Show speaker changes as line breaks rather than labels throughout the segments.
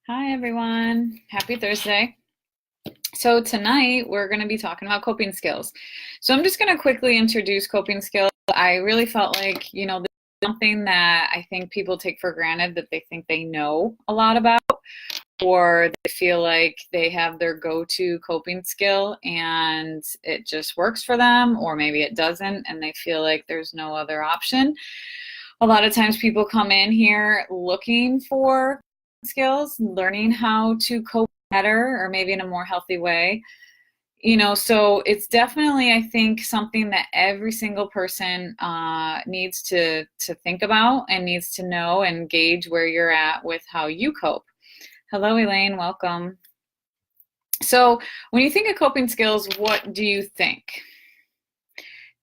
Hi, everyone. Happy Thursday. So, tonight we're going to be talking about coping skills. So, I'm just going to quickly introduce coping skills. I really felt like, this is something that I think people take for granted that they think they know a lot about, or they feel like they have their go to coping skill and it just works for them, or maybe it doesn't and they feel like there's no other option. A lot of times people come in here looking for skills, learning how to cope better or maybe in a more healthy way. So it's definitely, I think, something that every single person needs to think about and needs to know and gauge where you're at with how you cope. Hello, Elaine. Welcome. So when you think of coping skills, what do you think?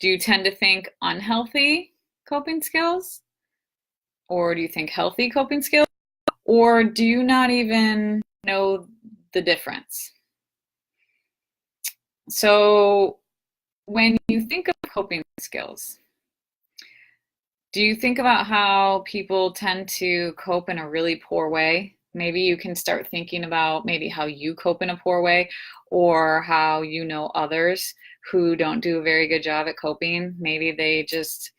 Do you tend to think unhealthy coping skills? Or do you think healthy coping skills? Or do you not even know the difference? So when you think of coping skills, do you think about how people tend to cope in a really poor way? Maybe you can start thinking about maybe how you cope in a poor way or how you know others who don't do a very good job at coping. Maybe they just,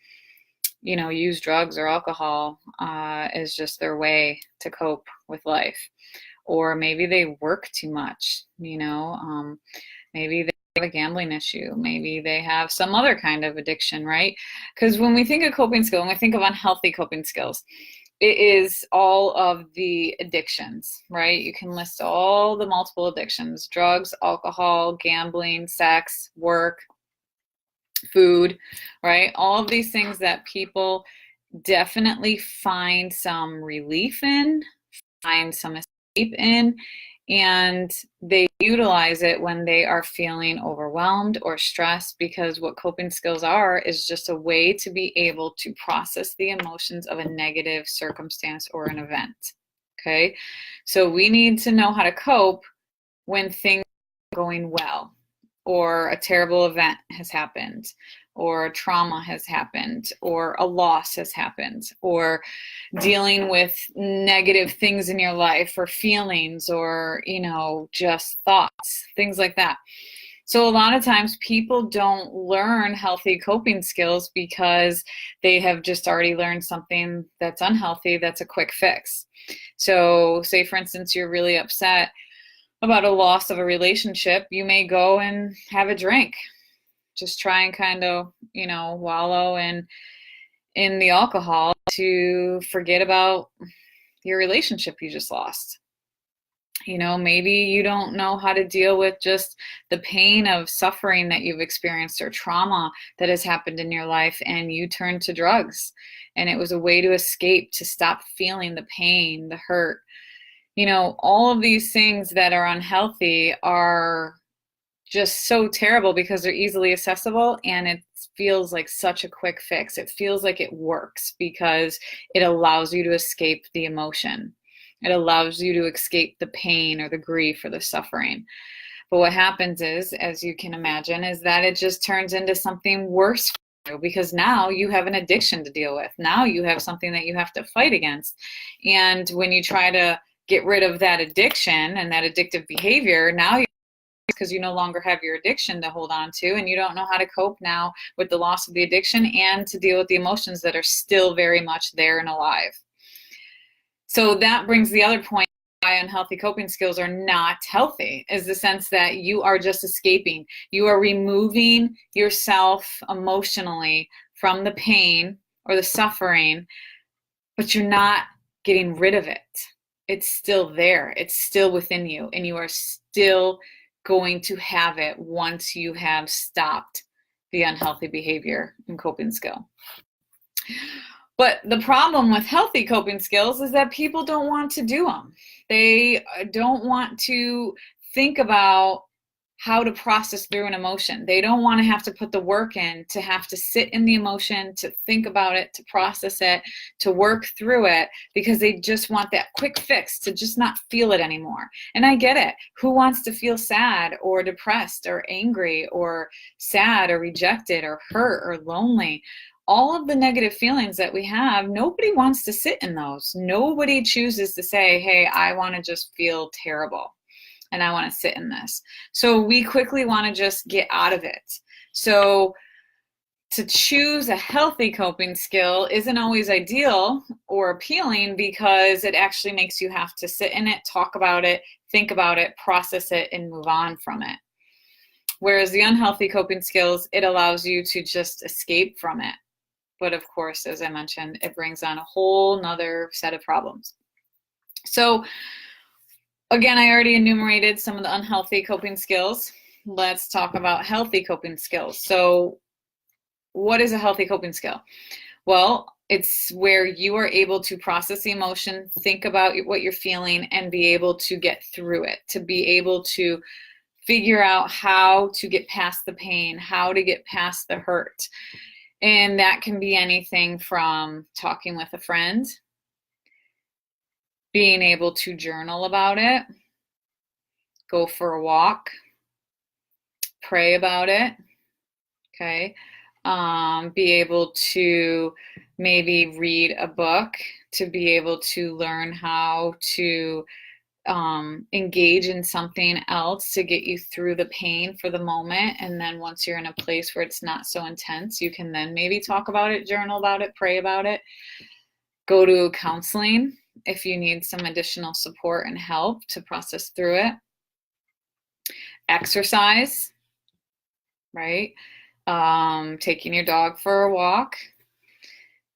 use drugs or alcohol as just their way to cope with life. Or maybe they work too much, maybe they have a gambling issue, maybe they have some other kind of addiction, right? Because when we think of coping skills, when we think of unhealthy coping skills, it is all of the addictions, right? You can list all the multiple addictions: drugs, alcohol, gambling, sex, work, food, right? All of these things that people definitely find some relief in, find some escape in, and they utilize it when they are feeling overwhelmed or stressed, because what coping skills are is just a way to be able to process the emotions of a negative circumstance or an event. Okay, so we need to know how to cope when things are going well, or a terrible event has happened, or trauma has happened, or a loss has happened, or dealing with negative things in your life or feelings or, just thoughts, things like that. So a lot of times people don't learn healthy coping skills because they have just already learned something that's unhealthy, that's a quick fix. So say, for instance, you're really upset about a loss of a relationship, you may go and have a drink. Just try and kind of, wallow in the alcohol to forget about your relationship you just lost. Maybe you don't know how to deal with just the pain of suffering that you've experienced or trauma that has happened in your life, and you turn to drugs. And it was a way to escape, to stop feeling the pain, the hurt. All of these things that are unhealthy are just so terrible because they're easily accessible, and it feels like such a quick fix. It feels like it works because it allows you to escape the emotion. It allows you to escape the pain or the grief or the suffering. But what happens is, as you can imagine, is that it just turns into something worse for you, because now you have an addiction to deal with. Now you have something that you have to fight against. And when you try to get rid of that addiction and that addictive behavior, now you, because you no longer have your addiction to hold on to, and you don't know how to cope now with the loss of the addiction and to deal with the emotions that are still very much there and alive. So that brings the other point: why unhealthy coping skills are not healthy, is the sense that you are just escaping. You are removing yourself emotionally from the pain or the suffering, but you're not getting rid of it. It's still there. It's still within you, and you are still going to have it once you have stopped the unhealthy behavior and coping skill. But the problem with healthy coping skills is that people don't want to do them. They don't want to think about how to process through an emotion. They don't want to have to put the work in, to have to sit in the emotion, to think about it, to process it, to work through it, because they just want that quick fix to just not feel it anymore. And I get it. Who wants to feel sad or depressed or angry or sad or rejected or hurt or lonely? all of the negative feelings that we have, nobody wants to sit in those. Nobody chooses to say, hey, I want to just feel terrible and I want to sit in this. So we quickly want to just get out of it. So to choose a healthy coping skill isn't always ideal or appealing, because it actually makes you have to sit in it, talk about it, think about it, process it, and move on from it. Whereas the unhealthy coping skills, it allows you to just escape from it. But of course, as I mentioned, it brings on a whole nother set of problems. So again, I already enumerated some of the unhealthy coping skills. Let's talk about healthy coping skills. So what is a healthy coping skill? Well, it's where you are able to process the emotion, think about what you're feeling, and be able to get through it, to be able to figure out how to get past the pain, how to get past the hurt. And that can be anything from talking with a friend, being able to journal about it, go for a walk, pray about it, okay? Be able to maybe read a book, to be able to learn how to engage in something else to get you through the pain for the moment. And then once you're in a place where it's not so intense, you can then maybe talk about it, journal about it, pray about it, go to counseling if you need some additional support and help to process through it. Exercise, right? Taking your dog for a walk,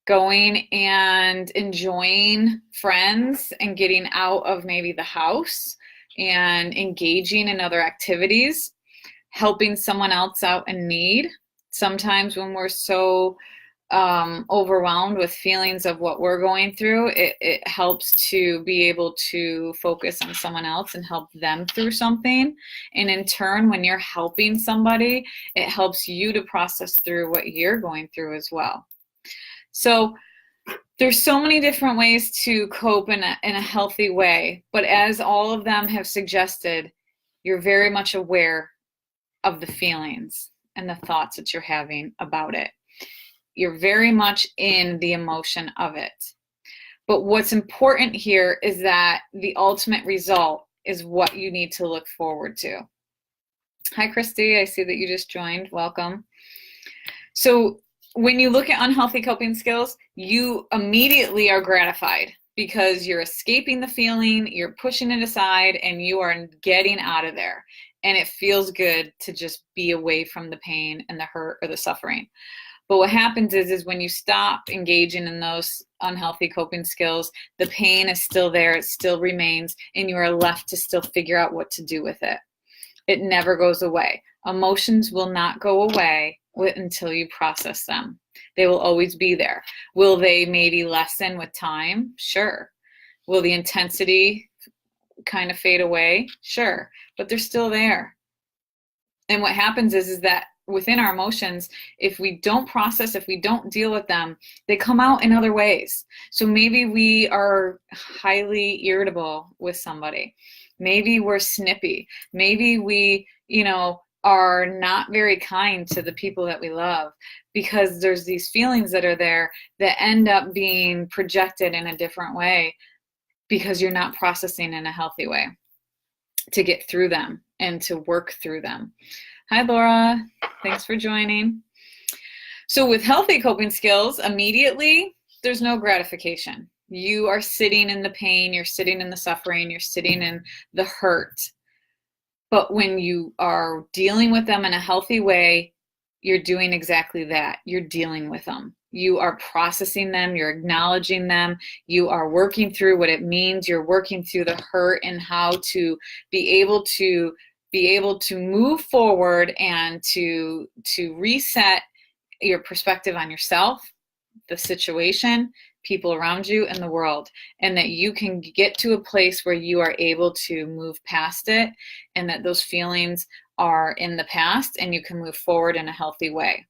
going and enjoying friends and getting out of maybe the house and engaging in other activities, helping someone else out in need. Sometimes when we're so overwhelmed with feelings of what we're going through, it helps to be able to focus on someone else and help them through something. And in turn, when you're helping somebody, it helps you to process through what you're going through as well. So there's so many different ways to cope in a healthy way, but as all of them have suggested, you're very much aware of the feelings and the thoughts that you're having about it. You're very much in the emotion of it. But what's important here is that the ultimate result is what you need to look forward to. Hi, Christy. I see that you just joined. Welcome. So when you look at unhealthy coping skills, you immediately are gratified because you're escaping the feeling, you're pushing it aside, and you are getting out of there. And it feels good to just be away from the pain and the hurt or the suffering. But what happens is when you stop engaging in those unhealthy coping skills, the pain is still there, it still remains, and you are left to still figure out what to do with it. It never goes away. Emotions will not go away until you process them. They will always be there. Will they maybe lessen with time? Sure. Will the intensity kind of fade away? Sure. But they're still there. And what happens is that within our emotions, if we don't process, if we don't deal with them, they come out in other ways. So maybe we are highly irritable with somebody. Maybe we're snippy. Maybe we, are not very kind to the people that we love, because there's these feelings that are there that end up being projected in a different way because you're not processing in a healthy way to get through them and to work through them. Hi, Laura. Thanks for joining. So with healthy coping skills, immediately, there's no gratification. You are sitting in the pain, you're sitting in the suffering, you're sitting in the hurt. But when you are dealing with them in a healthy way, you're doing exactly that. You're dealing with them. You are processing them, you're acknowledging them, you are working through what it means, you're working through the hurt and how to be able to move forward and to reset your perspective on yourself, the situation, people around you, and the world, and that you can get to a place where you are able to move past it and that those feelings are in the past and you can move forward in a healthy way.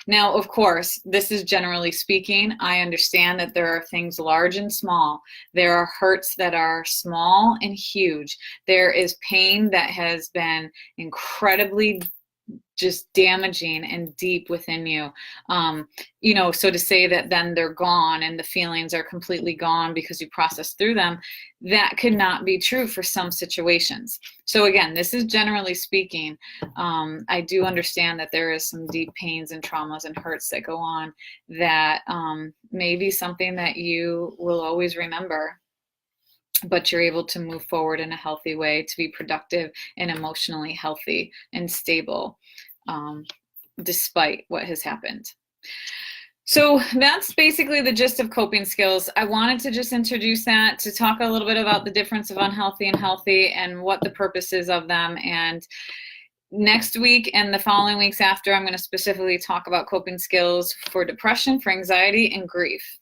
Now, of course, this is generally speaking. I understand that there are things large and small. There are hurts that are small and huge. There is pain that has been incredibly just damaging and deep within you. You know, so to say that then they're gone and the feelings are completely gone because you process through them, that could not be true for some situations. So again, this is generally speaking. I do understand that there is some deep pains and traumas and hurts that go on that may be something that you will always remember, but you're able to move forward in a healthy way, to be productive and emotionally healthy and stable, despite what has happened. So that's basically the gist of coping skills. I wanted to just introduce that, to talk a little bit about the difference of unhealthy and healthy and what the purpose is of them. And next week and the following weeks after, I'm going to specifically talk about coping skills for depression, for anxiety, and grief,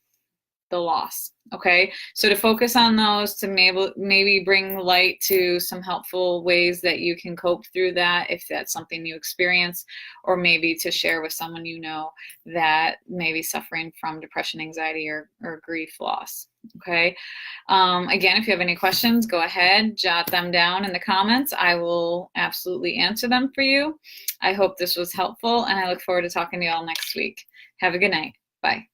the loss. Okay, so to focus on those, to maybe bring light to some helpful ways that you can cope through that if that's something you experience, or maybe to share with someone you know that may be suffering from depression, anxiety, or grief, loss. Okay, again, if you have any questions, go ahead, jot them down in the comments. I will absolutely answer them for you. I hope this was helpful, and I look forward to talking to you all next week. Have a good night. Bye.